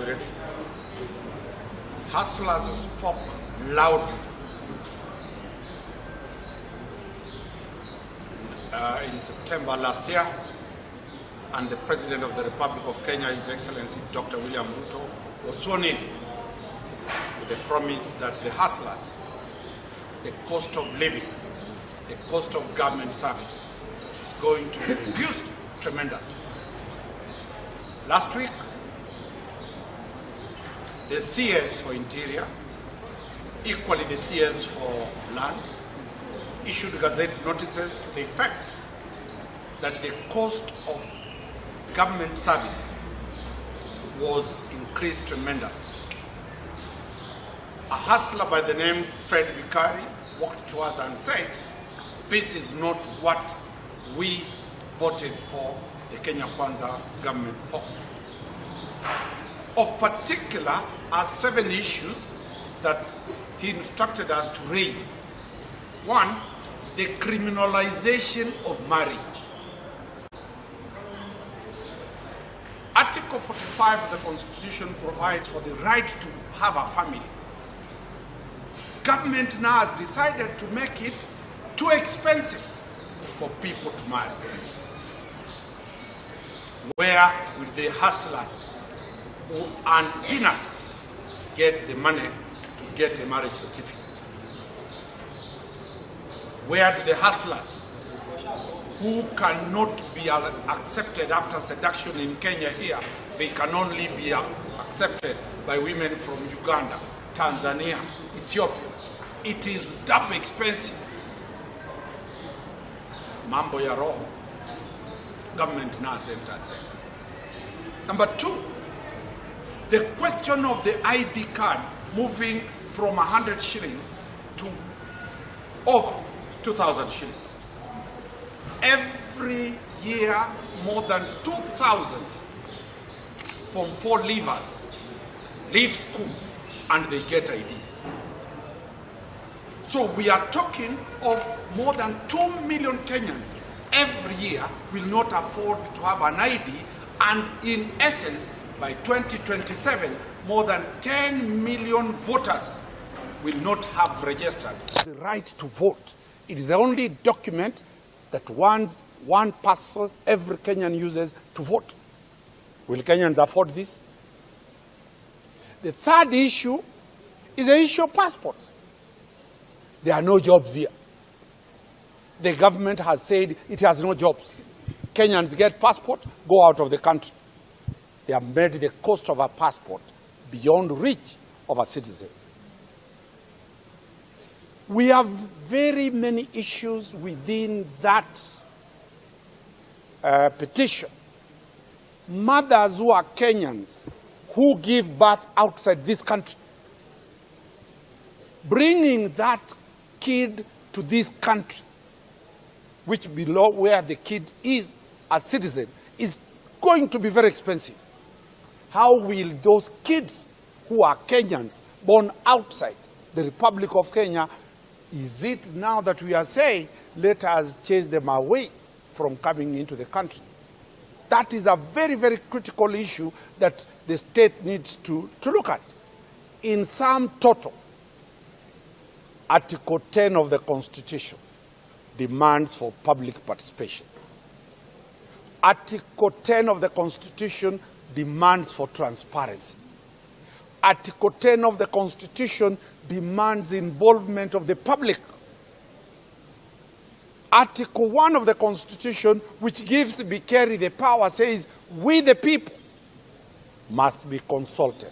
Are we ready? Hustlers spoke loudly in September last year, and the President of the Republic of Kenya, His Excellency Dr. William Ruto, was sworn in with the promise that the hustlers, the cost of living, the cost of government services is going to be reduced tremendously. Last week, the CS for Interior, equally the CS for Lands, issued gazette notices to the effect that the cost of government services was increased tremendously. A hustler by the name Fred Vikari walked to us and said, "This is not what we voted for the Kenya Kwanza government for." Of particular are 7 issues that he instructed us to raise. 1, the criminalization of marriage. Article 45 of the Constitution provides for the right to have a family. Government now has decided to make it too expensive for people to marry. Where will the hustlers who earn peanuts get the money to get a marriage certificate? Where do the hustlers who cannot be accepted after seduction in Kenya here, they can only be accepted by women from Uganda, Tanzania, Ethiopia? It is double expensive. Mambo ya roho. Government now has entered there. Number 2, the question of the ID card moving from 100 shillings to over 2,000 shillings. Every year, more than 2,000 from 4 leavers leave school and they get IDs. So we are talking of more than 2 million Kenyans every year will not afford to have an ID, and in essence, by 2027, more than 10 million voters will not have registered the right to vote. It is the only document that one person, every Kenyan uses to vote. Will Kenyans afford this? The third issue is the issue of passports. There are no jobs here. The government has said it has no jobs. Kenyans get passport, go out of the country. They have made the cost of a passport beyond reach of a citizen. We have very many issues within that petition. Mothers who are Kenyans who give birth outside this country, bringing that kid to this country, which below where the kid is a citizen, is going to be very expensive. How will those kids who are Kenyans born outside the Republic of Kenya, is it now that we are saying, let us chase them away from coming into the country? That is a very, very critical issue that the state needs to look at. In sum total, Article 10 of the Constitution demands for public participation. Article 10 of the Constitution demands for transparency. Article 10 of the Constitution demands involvement of the public. Article 1 of the Constitution, which gives Bikeri the power, says we the people must be consulted.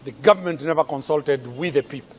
The government never consulted we the people.